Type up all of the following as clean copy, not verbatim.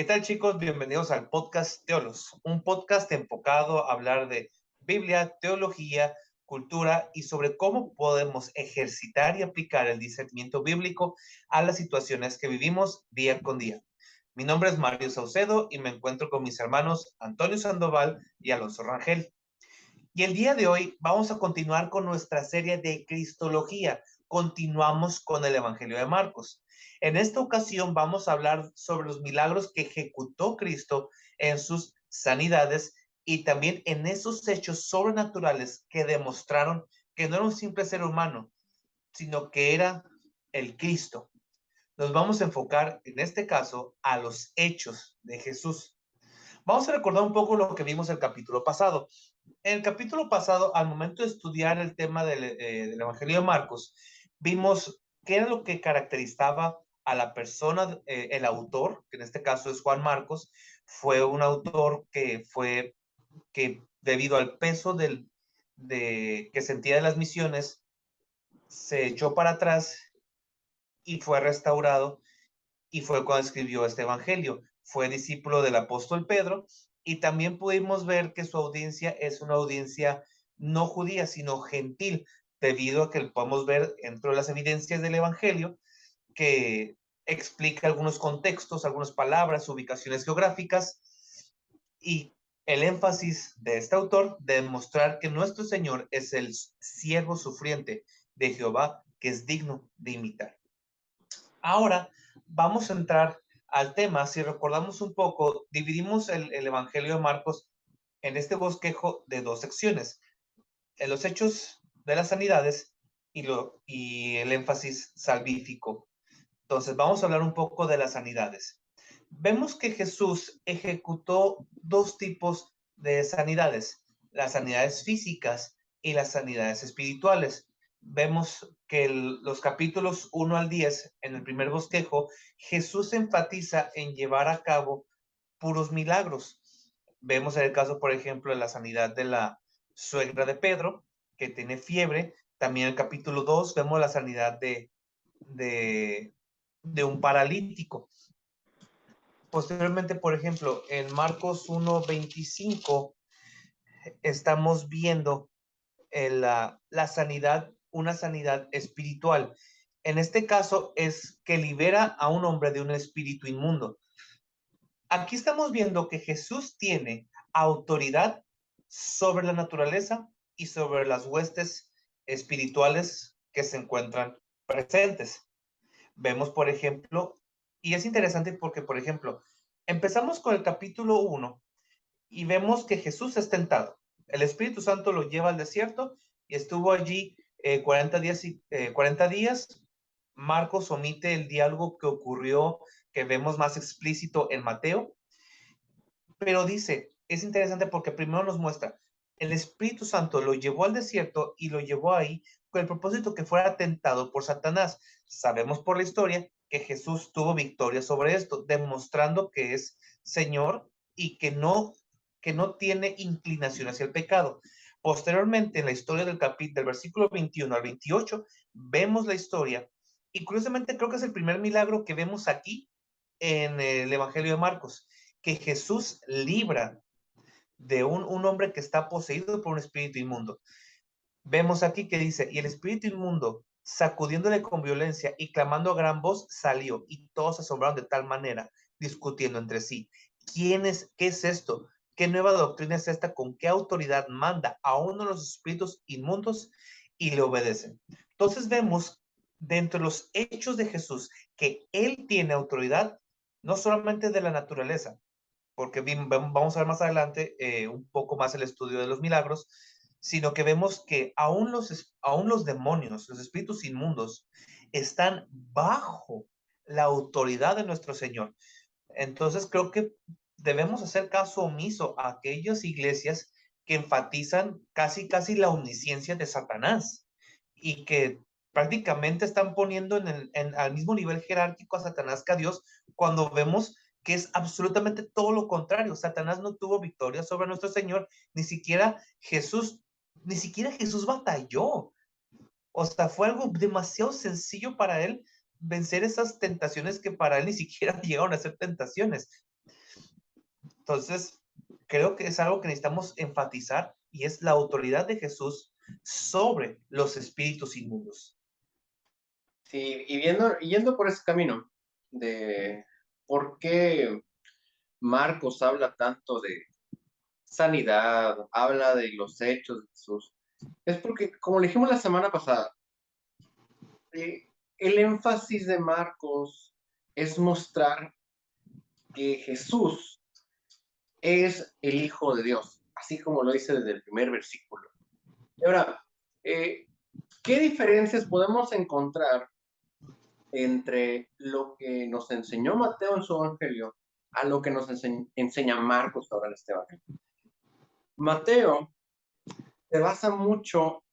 ¿Qué tal, chicos? Bienvenidos al podcast Teolos, un podcast enfocado a hablar de Biblia, teología, cultura y sobre cómo podemos ejercitar y aplicar el discernimiento bíblico a las situaciones que vivimos día con día. Mi nombre es Mario Saucedo y me encuentro con mis hermanos Antonio Sandoval y Alonso Rangel. Y el día de hoy vamos a continuar con nuestra serie de Cristología. Continuamos con el Evangelio de Marcos. En esta ocasión vamos a hablar sobre los milagros que ejecutó Cristo en sus sanidades y también en esos hechos sobrenaturales que demostraron que no era un simple ser humano, sino que era el Cristo. Nos vamos a enfocar en este caso a los hechos de Jesús. Vamos a recordar un poco lo que vimos el capítulo pasado. En el capítulo pasado, al momento de estudiar el tema del Evangelio de Marcos, vimos qué era lo que caracterizaba a la persona, el autor, que en este caso es Juan Marcos, fue un autor que debido al peso que sentía de las misiones, se echó para atrás y fue restaurado y fue cuando escribió este evangelio. Fue discípulo del apóstol Pedro y también pudimos ver que su audiencia es una audiencia no judía, sino gentil, debido a que podemos ver dentro de las evidencias del evangelio que explica algunos contextos, algunas palabras, ubicaciones geográficas y el énfasis de este autor de demostrar que nuestro Señor es el siervo sufriente de Jehová que es digno de imitar. Ahora vamos a entrar al tema. Si recordamos un poco, dividimos el Evangelio de Marcos en este bosquejo de dos secciones, en los hechos de las sanidades y el énfasis salvífico. Entonces vamos a hablar un poco de las sanidades. Vemos que Jesús ejecutó dos tipos de sanidades, las sanidades físicas y las sanidades espirituales. Vemos que los capítulos 1 al 10, en el primer bosquejo, Jesús enfatiza en llevar a cabo puros milagros. Vemos en el caso, por ejemplo, de la sanidad de la suegra de Pedro, que tiene fiebre. También en el capítulo 2 vemos la sanidad de, de un paralítico. Posteriormente, por ejemplo, en Marcos 1:25 estamos viendo la sanidad, una sanidad espiritual. En este caso es que libera a un hombre de un espíritu inmundo. Aquí estamos viendo que Jesús tiene autoridad sobre la naturaleza y sobre las huestes espirituales que se encuentran presentes. Vemos, por ejemplo, y es interesante porque, por ejemplo, empezamos con el capítulo 1 y vemos que Jesús es tentado. El Espíritu Santo lo lleva al desierto y estuvo allí 40 días. 40 días. Marcos omite el diálogo que ocurrió, que vemos más explícito en Mateo, pero dice, es interesante porque primero nos muestra, el Espíritu Santo lo llevó al desierto y lo llevó ahí con el propósito que fuera tentado por Satanás. Sabemos por la historia que Jesús tuvo victoria sobre esto, demostrando que es Señor y que no tiene inclinación hacia el pecado. Posteriormente, en la historia del versículo 21 al 28, vemos la historia y curiosamente creo que es el primer milagro que vemos aquí en el Evangelio de Marcos, que Jesús libra de un hombre que está poseído por un espíritu inmundo. Vemos aquí que dice, y el espíritu inmundo, sacudiéndole con violencia y clamando a gran voz, salió, y todos se asombraron de tal manera, discutiendo entre sí, ¿qué es esto? ¿Qué nueva doctrina es esta? ¿Con qué autoridad manda a uno de los espíritus inmundos y le obedecen? Entonces vemos dentro de los hechos de Jesús que él tiene autoridad no solamente de la naturaleza, porque vamos a ver más adelante un poco más el estudio de los milagros, sino que vemos que aún los demonios, los espíritus inmundos, están bajo la autoridad de nuestro Señor. Entonces creo que debemos hacer caso omiso a aquellas iglesias que enfatizan casi la omnisciencia de Satanás y que prácticamente están poniendo al mismo nivel jerárquico a Satanás que a Dios, cuando vemos que es absolutamente todo lo contrario. Satanás no tuvo victoria sobre nuestro Señor, ni siquiera Jesús batalló. O sea, fue algo demasiado sencillo para él vencer esas tentaciones que para él ni siquiera llegaron a ser tentaciones. Entonces, creo que es algo que necesitamos enfatizar y es la autoridad de Jesús sobre los espíritus inmundos. Sí, y yendo por ese camino de por qué Marcos habla tanto de sanidad, habla de los hechos de Jesús, es porque, como le dijimos la semana pasada, el énfasis de Marcos es mostrar que Jesús es el Hijo de Dios, así como lo dice desde el primer versículo. Y ahora, eh, ¿qué diferencias podemos encontrar entre lo que nos enseñó Mateo en su evangelio a lo que nos enseña Marcos ahora en este evangelio? Mateo se basa mucho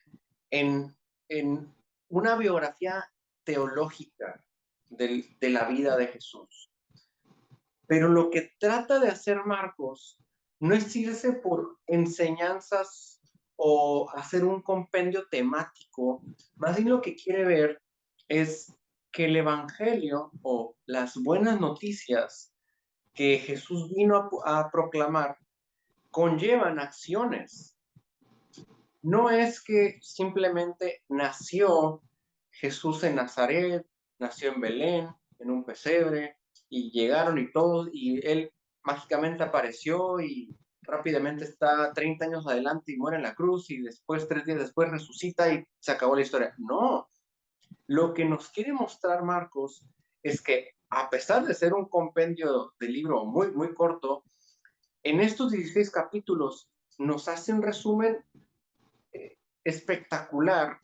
en, en una biografía teológica de la vida de Jesús. Pero lo que trata de hacer Marcos no es irse por enseñanzas o hacer un compendio temático, más bien lo que quiere ver es que el Evangelio o las buenas noticias que Jesús vino a proclamar conllevan acciones. No es que simplemente nació Jesús en Nazaret, nació en Belén, en un pesebre, y llegaron y todos, y él mágicamente apareció y rápidamente está 30 años adelante y muere en la cruz y después, 3 días después, resucita y se acabó la historia. No, lo que nos quiere mostrar Marcos es que a pesar de ser un compendio de libro muy, muy corto, en estos 16 capítulos nos hace un resumen espectacular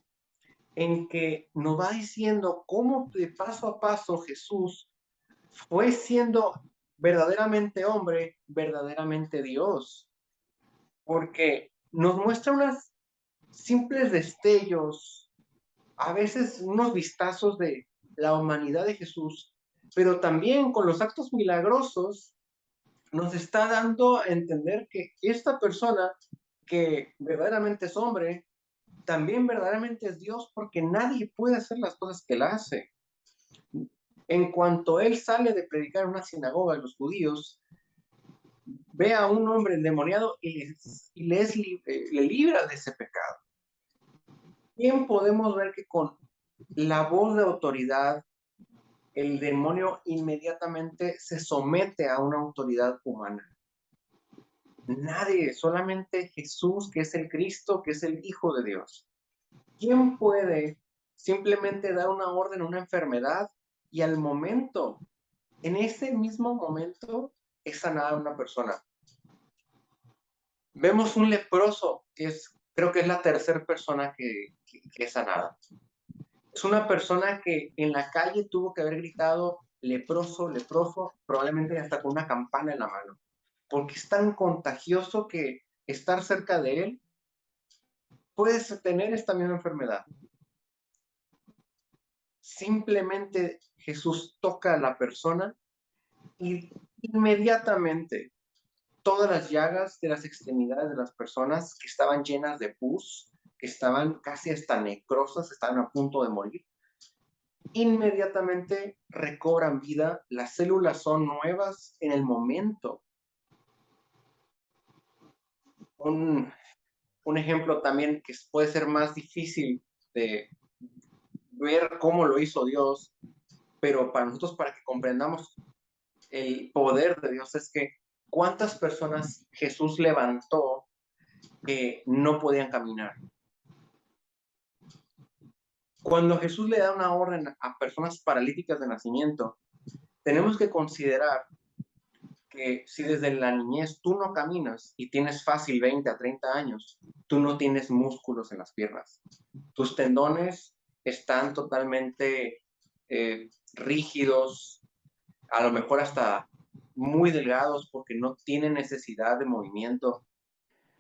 en que nos va diciendo cómo de paso a paso Jesús fue siendo verdaderamente hombre, verdaderamente Dios, porque nos muestra unos simples destellos, a veces unos vistazos de la humanidad de Jesús, pero también con los actos milagrosos nos está dando a entender que esta persona que verdaderamente es hombre, también verdaderamente es Dios, porque nadie puede hacer las cosas que él hace. En cuanto él sale de predicar en una sinagoga de los judíos, ve a un hombre endemoniado le libra de ese pecado. Bien podemos ver que con la voz de autoridad, el demonio inmediatamente se somete a una autoridad humana. Nadie, solamente Jesús, que es el Cristo, que es el Hijo de Dios. ¿Quién puede simplemente dar una orden a una enfermedad y al momento, en ese mismo momento, es sanada una persona? Vemos un leproso, creo que es la tercera persona que es sanada. Es una persona que en la calle tuvo que haber gritado leproso, leproso, probablemente hasta con una campana en la mano, porque es tan contagioso que estar cerca de él puedes tener esta misma enfermedad. Simplemente Jesús toca a la persona y inmediatamente todas las llagas de las extremidades de las personas que estaban llenas de pus, que estaban casi hasta necrosas, estaban a punto de morir, inmediatamente recobran vida, las células son nuevas en el momento. Un ejemplo también que puede ser más difícil de ver cómo lo hizo Dios, pero para nosotros, para que comprendamos el poder de Dios, es que cuántas personas Jesús levantó que no podían caminar. Cuando Jesús le da una orden a personas paralíticas de nacimiento, tenemos que considerar que si desde la niñez tú no caminas y tienes fácil 20 a 30 años, tú no tienes músculos en las piernas. Tus tendones están totalmente rígidos, a lo mejor hasta muy delgados porque no tienen necesidad de movimiento.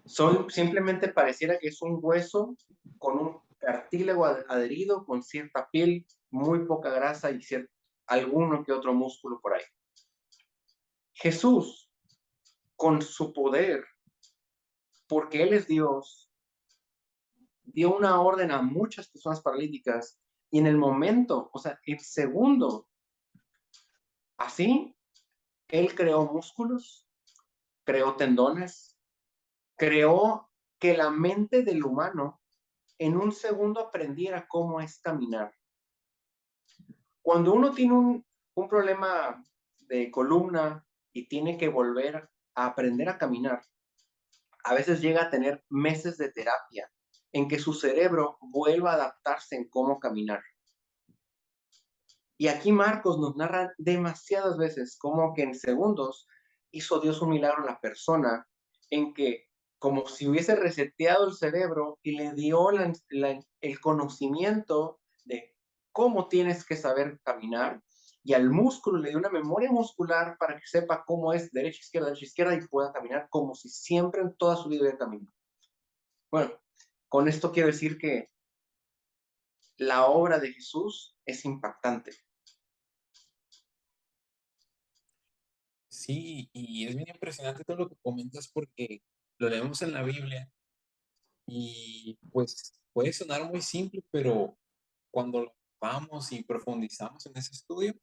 Simplemente pareciera que es un hueso con un cartílago adherido, con cierta piel, muy poca grasa y alguno que otro músculo por ahí. Jesús, con su poder, porque Él es Dios, dio una orden a muchas personas paralíticas y en el momento, o sea, en segundo, así, Él creó músculos, creó tendones, creó que la mente del humano en un segundo aprendiera cómo es caminar. Cuando uno tiene un problema de columna y tiene que volver a aprender a caminar, a veces llega a tener meses de terapia en que su cerebro vuelva a adaptarse en cómo caminar. Y aquí Marcos nos narra demasiadas veces cómo que en segundos hizo Dios un milagro en la persona, en que como si hubiese reseteado el cerebro y le dio el conocimiento de cómo tienes que saber caminar, y al músculo le dio una memoria muscular para que sepa cómo es derecha, izquierda y pueda caminar como si siempre en toda su vida hubiera caminado. Bueno, con esto quiero decir que la obra de Jesús es impactante. Sí, y es bien impresionante todo lo que comentas porque lo leemos en la Biblia y pues puede sonar muy simple, pero cuando lo vamos y profundizamos en ese estudio,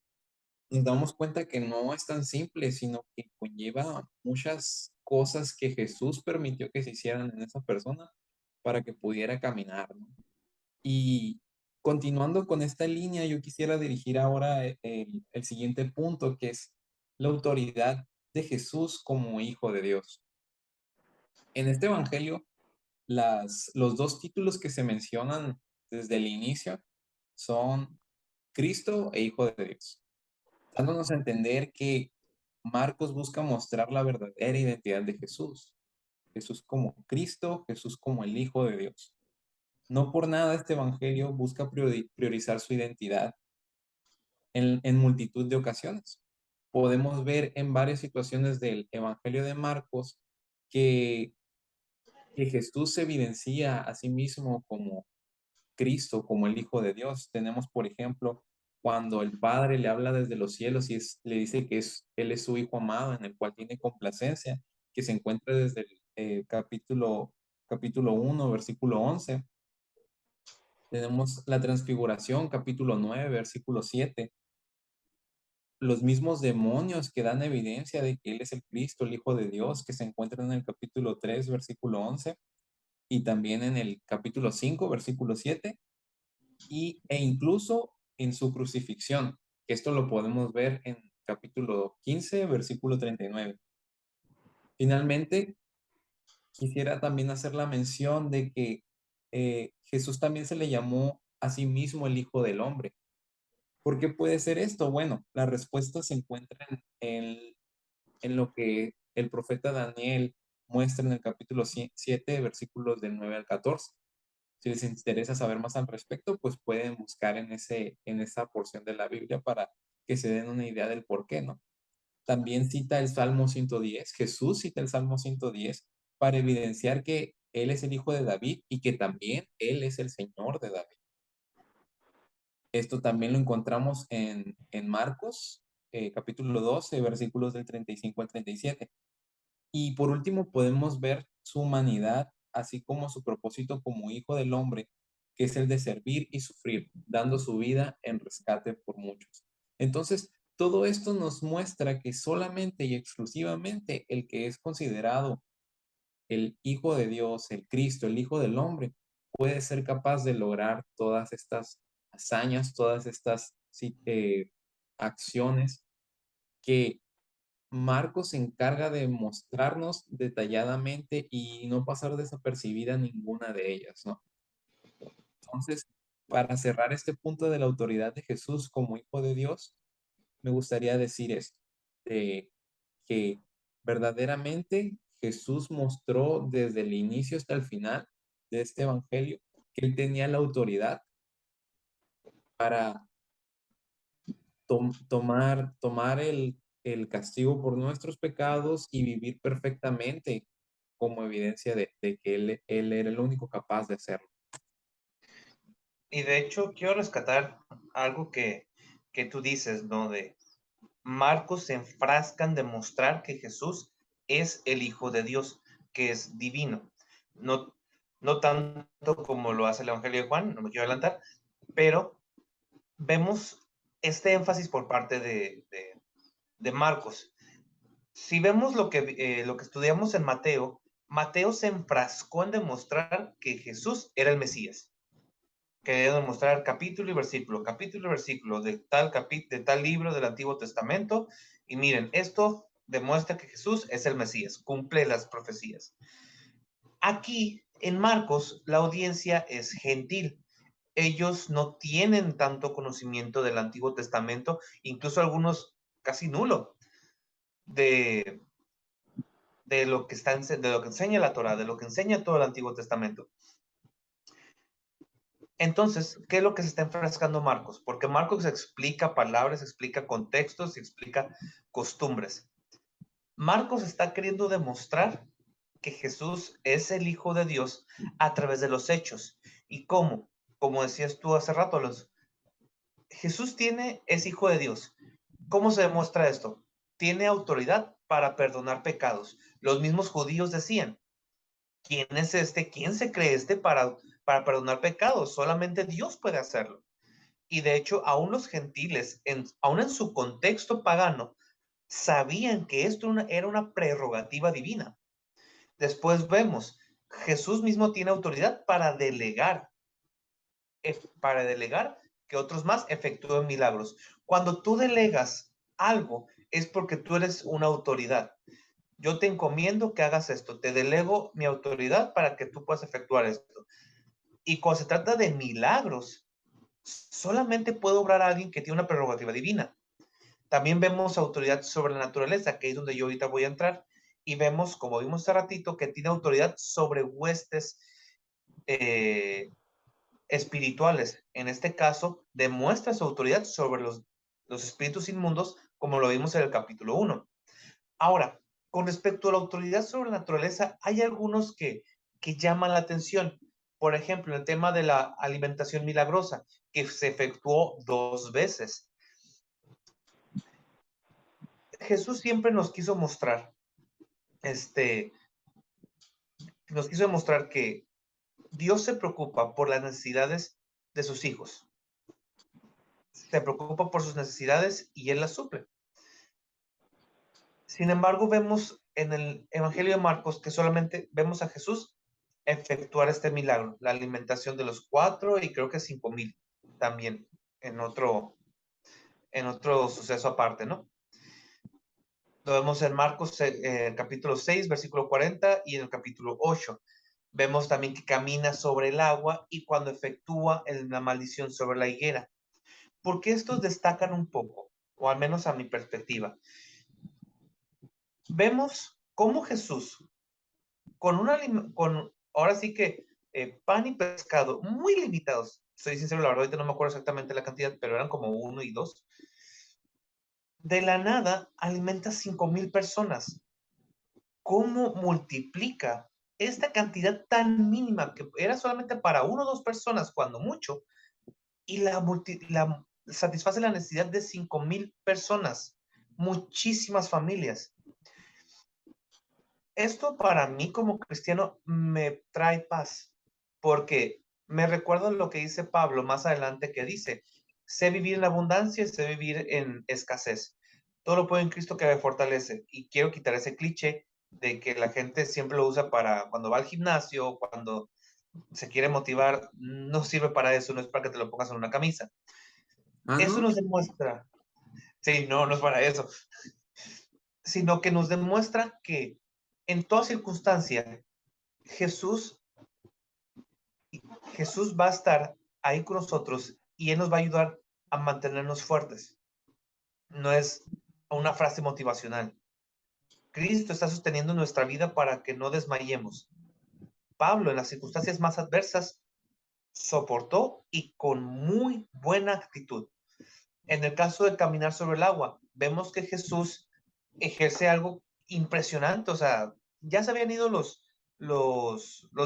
nos damos cuenta que no es tan simple, sino que conlleva muchas cosas que Jesús permitió que se hicieran en esa persona para que pudiera caminar, ¿no? Y continuando con esta línea, yo quisiera dirigir ahora el siguiente punto, que es la autoridad de Jesús como Hijo de Dios. En este Evangelio, los dos títulos que se mencionan desde el inicio son Cristo e Hijo de Dios, dándonos a entender que Marcos busca mostrar la verdadera identidad de Jesús. Jesús como Cristo, Jesús como el Hijo de Dios. No por nada este Evangelio busca priorizar su identidad en multitud de ocasiones. Podemos ver en varias situaciones del Evangelio de Marcos que, que Jesús se evidencia a sí mismo como Cristo, como el Hijo de Dios. Tenemos, por ejemplo, cuando el Padre le habla desde los cielos y le dice que Él es su Hijo amado, en el cual tiene complacencia, que se encuentra desde el capítulo 1, versículo 11. Tenemos la transfiguración, capítulo 9, versículo 7. Los mismos demonios que dan evidencia de que Él es el Cristo, el Hijo de Dios, que se encuentran en el capítulo 3, versículo 11, y también en el capítulo 5, versículo 7, e incluso en su crucifixión, que esto lo podemos ver en capítulo 15, versículo 39. Finalmente, quisiera también hacer la mención de que Jesús también se le llamó a sí mismo el Hijo del Hombre. ¿Por qué puede ser esto? Bueno, la respuesta se encuentra en lo que el profeta Daniel muestra en el capítulo 7, versículos del 9 al 14. Si les interesa saber más al respecto, pues pueden buscar en esa porción de la Biblia para que se den una idea del por qué, ¿no? También cita el Salmo 110, Jesús cita el Salmo 110 para evidenciar que Él es el Hijo de David y que también Él es el Señor de David. Esto también lo encontramos en Marcos, capítulo 12, versículos del 35 al 37. Y por último, podemos ver su humanidad, así como su propósito como hijo del hombre, que es el de servir y sufrir, dando su vida en rescate por muchos. Entonces, todo esto nos muestra que solamente y exclusivamente el que es considerado el Hijo de Dios, el Cristo, el Hijo del Hombre, puede ser capaz de lograr todas estas hazañas, todas estas acciones que Marcos se encarga de mostrarnos detalladamente y no pasar desapercibida ninguna de ellas, ¿no? Entonces, para cerrar este punto de la autoridad de Jesús como Hijo de Dios, me gustaría decir esto, de que verdaderamente Jesús mostró desde el inicio hasta el final de este evangelio que él tenía la autoridad para tomar el castigo por nuestros pecados y vivir perfectamente como evidencia de que él era el único capaz de hacerlo. Y de hecho, quiero rescatar algo que tú dices, ¿no? De Marcos se enfrasca en demostrar que Jesús es el Hijo de Dios, que es divino. No, no tanto como lo hace el Evangelio de Juan, no me quiero adelantar, pero vemos este énfasis por parte de Marcos. Si vemos lo que estudiamos en Mateo, Mateo se enfrascó en demostrar que Jesús era el Mesías. Quería demostrar capítulo y versículo de tal libro del Antiguo Testamento. Y miren, esto demuestra que Jesús es el Mesías, cumple las profecías. Aquí, en Marcos, la audiencia es gentil. Ellos no tienen tanto conocimiento del Antiguo Testamento, incluso algunos casi nulo, de, de lo que enseña la Torá, de lo que enseña todo el Antiguo Testamento. Entonces, ¿qué es lo que se está enfrascando Marcos? Porque Marcos explica palabras, explica contextos y explica costumbres. Marcos está queriendo demostrar que Jesús es el Hijo de Dios a través de los hechos. ¿Y cómo? Como decías tú hace rato, Jesús es Hijo de Dios. ¿Cómo se demuestra esto? Tiene autoridad para perdonar pecados. Los mismos judíos decían, ¿quién es este? ¿Quién se cree este para perdonar pecados? Solamente Dios puede hacerlo. Y de hecho, aún los gentiles, aún en su contexto pagano, sabían que esto era una prerrogativa divina. Después vemos, Jesús mismo tiene autoridad para delegar que otros más efectúen milagros. Cuando tú delegas algo, es porque tú eres una autoridad. Yo te encomiendo que hagas esto, te delego mi autoridad para que tú puedas efectuar esto. Y cuando se trata de milagros, solamente puede obrar alguien que tiene una prerrogativa divina. También vemos autoridad sobre la naturaleza, que es donde yo ahorita voy a entrar, y vemos, como vimos hace ratito, que tiene autoridad sobre huestes espirituales. En este caso, demuestra su autoridad sobre los espíritus inmundos, como lo vimos en el capítulo 1. Ahora, con respecto a la autoridad sobre la naturaleza, hay algunos que llaman la atención. Por ejemplo, el tema de la alimentación milagrosa, que se efectuó 2 veces. Jesús siempre nos quiso demostrar que Dios se preocupa por las necesidades de sus hijos. Se preocupa por sus necesidades y Él las suple. Sin embargo, vemos en el Evangelio de Marcos que solamente vemos a Jesús efectuar este milagro, la alimentación de los 4 y creo que 5,000 también en otro suceso aparte, ¿no? Lo vemos en Marcos capítulo 6, versículo 40 y en el capítulo 8. Vemos también que camina sobre el agua y cuando efectúa la maldición sobre la higuera. ¿Por qué estos destacan un poco? O al menos a mi perspectiva. Vemos cómo Jesús, ahora sí que pan y pescado muy limitados, soy sincero, la verdad ahorita no me acuerdo exactamente la cantidad, pero eran como 1 y 2, de la nada alimenta 5,000 personas. ¿Cómo multiplica esta cantidad tan mínima que era solamente para 1 o 2 personas cuando mucho y la satisface la necesidad de 5,000 personas, muchísimas familias? Esto para mí como cristiano me trae paz, porque me recuerda lo que dice Pablo más adelante, que dice, sé vivir en abundancia y sé vivir en escasez. Todo lo puedo en Cristo que me fortalece. Y quiero quitar ese cliché de que la gente siempre lo usa para cuando va al gimnasio, cuando se quiere motivar, no sirve para eso, no es para que te lo pongas en una camisa. Ah, Eso ¿no? nos demuestra, sí, no, no es para eso, sino que nos demuestra que en toda circunstancia Jesús, Jesús va a estar ahí con nosotros y Él nos va a ayudar a mantenernos fuertes. No es una frase motivacional. Cristo está sosteniendo nuestra vida para que no desmayemos. Pablo, en las circunstancias más adversas, soportó y con muy buena actitud. En el caso de caminar sobre el agua, vemos que Jesús ejerce algo impresionante. O sea, ya se habían ido los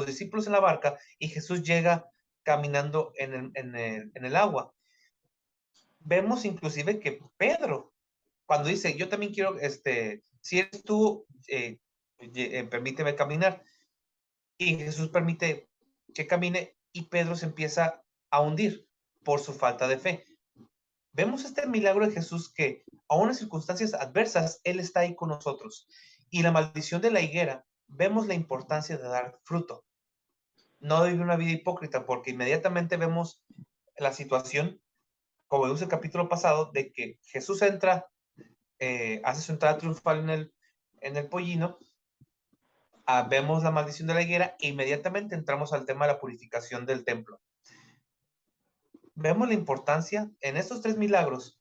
discípulos en la barca y Jesús llega caminando en el agua. Vemos inclusive que Pedro, cuando dice, yo también quiero, si eres tú, permíteme caminar. Y Jesús permite que camine y Pedro se empieza a hundir por su falta de fe. Vemos este milagro de Jesús que, aun en circunstancias adversas, Él está ahí con nosotros. Y la maldición de la higuera, vemos la importancia de dar fruto. No de vivir una vida hipócrita, porque inmediatamente vemos la situación, como vimos el capítulo pasado, de que Jesús entra, hace su entrada triunfal en el pollino, vemos la maldición de la higuera e inmediatamente entramos al tema de la purificación del templo. Vemos la importancia en estos tres milagros.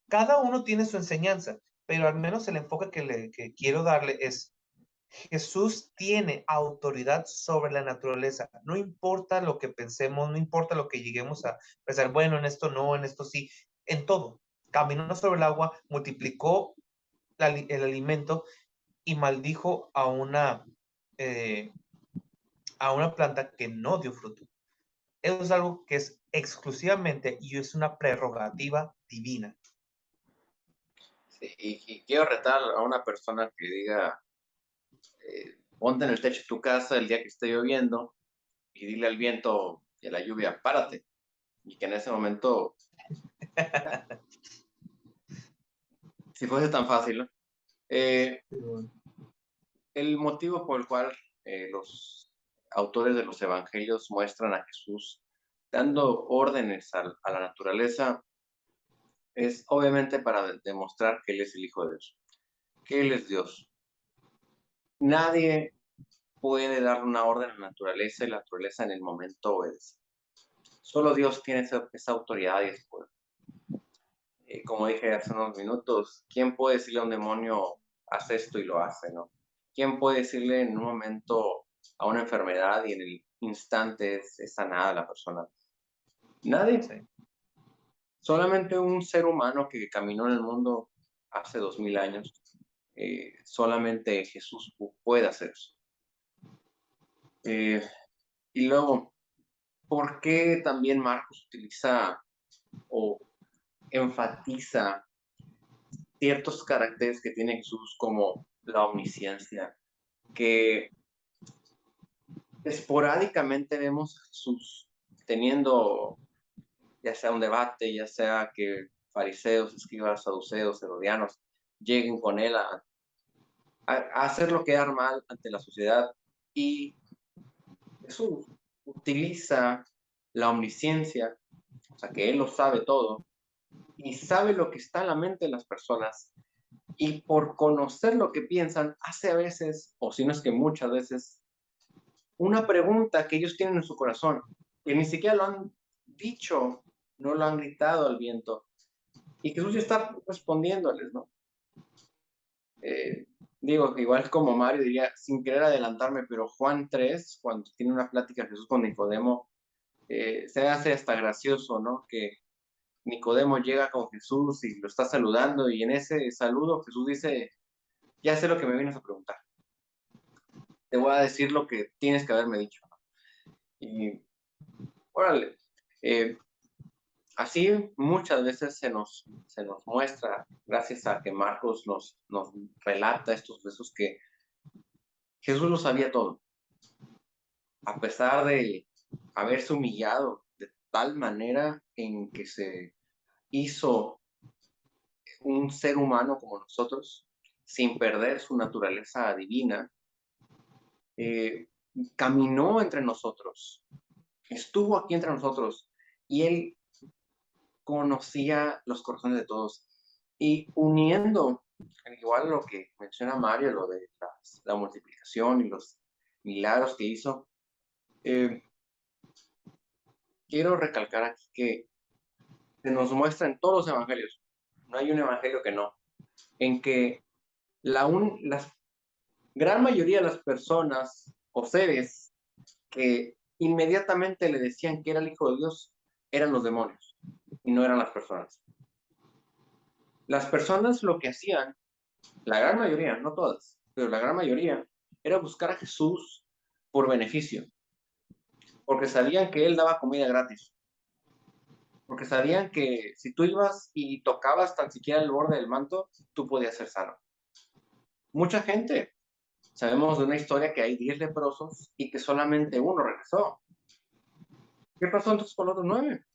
Cada uno tiene su enseñanza, pero al menos el enfoque que quiero darle es: Jesús tiene autoridad sobre la naturaleza. No importa lo que pensemos, no importa lo que lleguemos a pensar, bueno, en esto no, en esto sí, en todo. Caminó sobre el agua, multiplicó el alimento y maldijo eh, a una planta que no dio fruto. Eso es algo que es exclusivamente y es una prerrogativa divina. Sí, y quiero retar a una persona que diga, ponte en el techo de tu casa el día que esté lloviendo y dile al viento y a la lluvia, párate. Y que en ese momento, si fuese tan fácil, ¿no? El motivo por el cual los autores de los evangelios muestran a Jesús dando órdenes a la naturaleza es obviamente para demostrar que Él es el Hijo de Dios, que Él es Dios. Nadie puede dar una orden a la naturaleza y la naturaleza en el momento obedece. Solo Dios tiene esa autoridad y ese poder. Como dije hace unos minutos, ¿quién puede decirle a un demonio, haz esto y lo hace, no? ¿Quién puede decirle en un momento a una enfermedad y en el instante es sanada la persona? Nadie. Sí. Solamente un ser humano que caminó en el mundo hace 2000 años, solamente Jesús puede hacer eso. Y luego, ¿por qué también Marcos utiliza o enfatiza ciertos caracteres que tiene Jesús como la omnisciencia? Que esporádicamente vemos a Jesús teniendo ya sea un debate, ya sea que fariseos, escribas, saduceos, herodianos lleguen con él a hacerlo quedar mal ante la sociedad. Y Jesús utiliza la omnisciencia, o sea, que Él lo sabe todo, y sabe lo que está en la mente de las personas, y por conocer lo que piensan, hace a veces, o si no es que muchas veces, una pregunta que ellos tienen en su corazón, que ni siquiera lo han dicho, no lo han gritado al viento, y Jesús ya está respondiéndoles, ¿no? Digo, igual como Mario diría, sin querer adelantarme, pero Juan 3, cuando tiene una plática Jesús con Nicodemo, se hace hasta gracioso, ¿no? Que Nicodemo llega con Jesús y lo está saludando, y en ese saludo Jesús dice, ya sé lo que me vienes a preguntar, te voy a decir lo que tienes que haberme dicho, ¿no? Y órale, así muchas veces se nos muestra, gracias a que Marcos nos relata estos besos, que Jesús lo sabía todo, a pesar de haberse humillado de tal manera en que se hizo un ser humano como nosotros, sin perder su naturaleza divina, caminó entre nosotros, estuvo aquí entre nosotros, y Él conocía los corazones de todos. Y uniendo, al igual lo que menciona Mario, lo de la multiplicación y los milagros que hizo, quiero recalcar aquí que se nos muestra en todos los evangelios, no hay un evangelio que no, en que la gran mayoría de las personas o seres que inmediatamente le decían que era el Hijo de Dios eran los demonios y no eran las personas. Las personas lo que hacían, la gran mayoría, no todas, pero la gran mayoría, era buscar a Jesús por beneficio, porque sabían que Él daba comida gratis, porque sabían que si tú ibas y tocabas tan siquiera el borde del manto, tú podías ser sano. Mucha gente, sabemos de una historia que hay 10 leprosos y que solamente uno regresó. ¿Qué pasó entonces con los otros 9?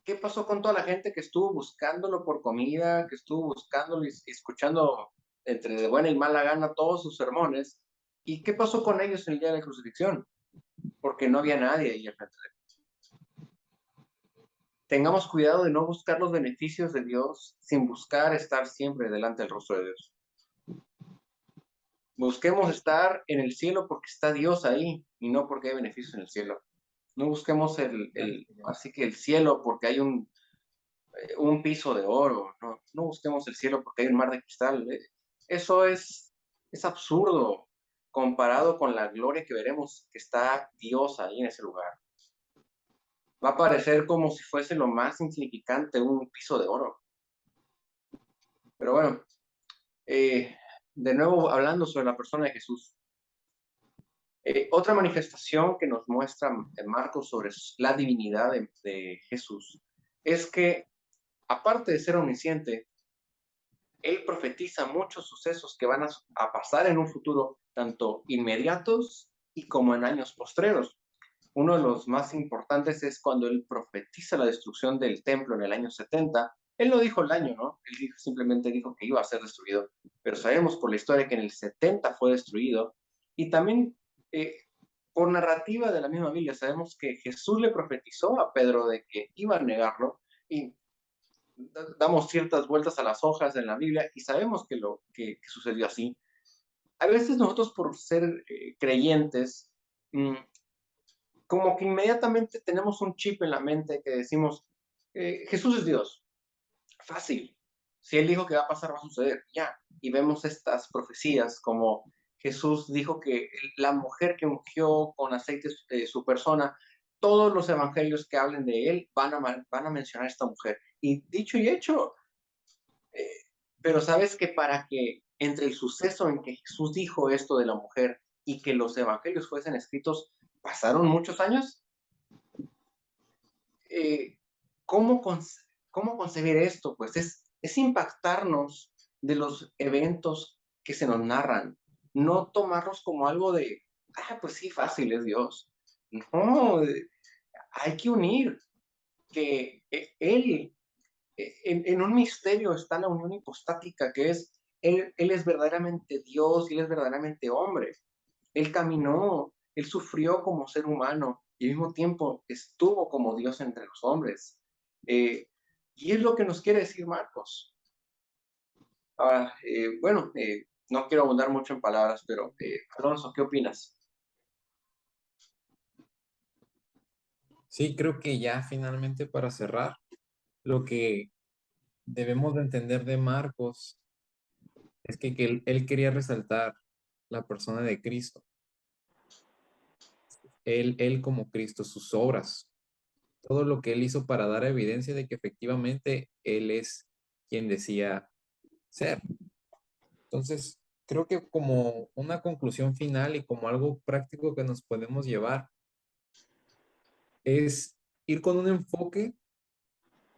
¿qué pasó con toda la gente que estuvo buscándolo por comida, que estuvo buscándolo y escuchando entre de buena y mala gana todos sus sermones? ¿Y qué pasó con ellos en el día de la crucifixión? Porque no había nadie ahí al frente de él. Tengamos cuidado de no buscar los beneficios de Dios sin buscar estar siempre delante del rostro de Dios. Busquemos estar en el cielo porque está Dios ahí y no porque hay beneficios en el cielo. No busquemos así que el cielo porque hay un piso de oro. No, no busquemos el cielo porque hay un mar de cristal. Eso es absurdo comparado con la gloria que veremos que está Dios ahí en ese lugar. Va a parecer como si fuese lo más insignificante un piso de oro. Pero bueno, de nuevo hablando sobre la persona de Jesús. Otra manifestación que nos muestra Marcos sobre la divinidad de Jesús es que, aparte de ser omnisciente, él profetiza muchos sucesos que van a pasar en un futuro, tanto inmediatos y como en años postreros. Uno de los más importantes es cuando él profetiza la destrucción del templo en el año 70. Él no dijo el año, ¿no? Él simplemente dijo que iba a ser destruido. Pero sabemos por la historia que en el 70 fue destruido. Y también por narrativa de la misma Biblia sabemos que Jesús le profetizó a Pedro de que iba a negarlo. Y damos ciertas vueltas a las hojas en la Biblia y sabemos que sucedió así. A veces nosotros por ser creyentes, como que inmediatamente tenemos un chip en la mente que decimos, Jesús es Dios, fácil. Si Él dijo que va a pasar, va a suceder, ya. Y vemos estas profecías como Jesús dijo que la mujer que ungió con aceite su persona, todos los evangelios que hablen de Él van a mencionar a esta mujer. Y dicho y hecho, pero sabes que para que entre el suceso en que Jesús dijo esto de la mujer y que los evangelios fuesen escritos, pasaron muchos años. Eh, ¿cómo, ¿Cómo concebir esto? Pues es impactarnos de los eventos que se nos narran, no tomarlos como algo de, pues sí, fácil es Dios. No, hay que unir que Él en un misterio está la unión hipostática, que es, él es verdaderamente Dios y Él es verdaderamente hombre. Él caminó, Él sufrió como ser humano y al mismo tiempo estuvo como Dios entre los hombres. Y es lo que nos quiere decir Marcos. Ahora, bueno, no quiero abundar mucho en palabras, pero Alonso, ¿qué opinas? Sí, creo que ya finalmente para cerrar, lo que debemos de entender de Marcos es que él quería resaltar la persona de Cristo, él como Cristo, sus obras, todo lo que él hizo para dar evidencia de que efectivamente él es quien decía ser. Entonces, creo que como una conclusión final y como algo práctico que nos podemos llevar es ir con un enfoque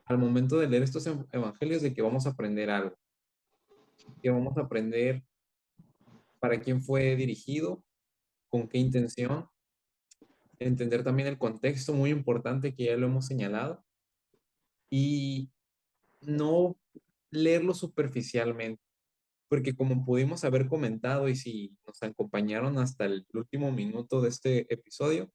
al momento de leer estos evangelios de que vamos a aprender algo, que vamos a aprender para quién fue dirigido, con qué intención, entender también el contexto muy importante que ya lo hemos señalado y no leerlo superficialmente, porque como pudimos haber comentado y si nos acompañaron hasta el último minuto de este episodio,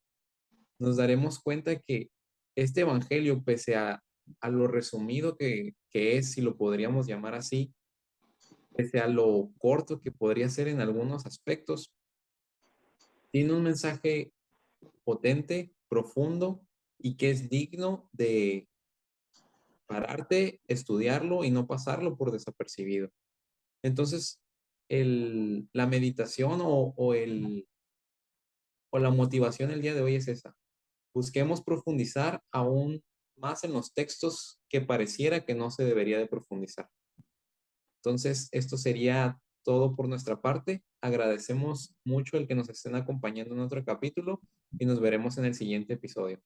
nos daremos cuenta que este evangelio, pese a lo resumido que es, si lo podríamos llamar así, pese a lo corto que podría ser en algunos aspectos, tiene un mensaje potente, profundo y que es digno de pararte, estudiarlo y no pasarlo por desapercibido. Entonces, la meditación o la motivación el día de hoy es esa. Busquemos profundizar aún más en los textos que pareciera que no se debería de profundizar. Entonces, esto sería todo por nuestra parte. Agradecemos mucho el que nos estén acompañando en otro capítulo y nos veremos en el siguiente episodio.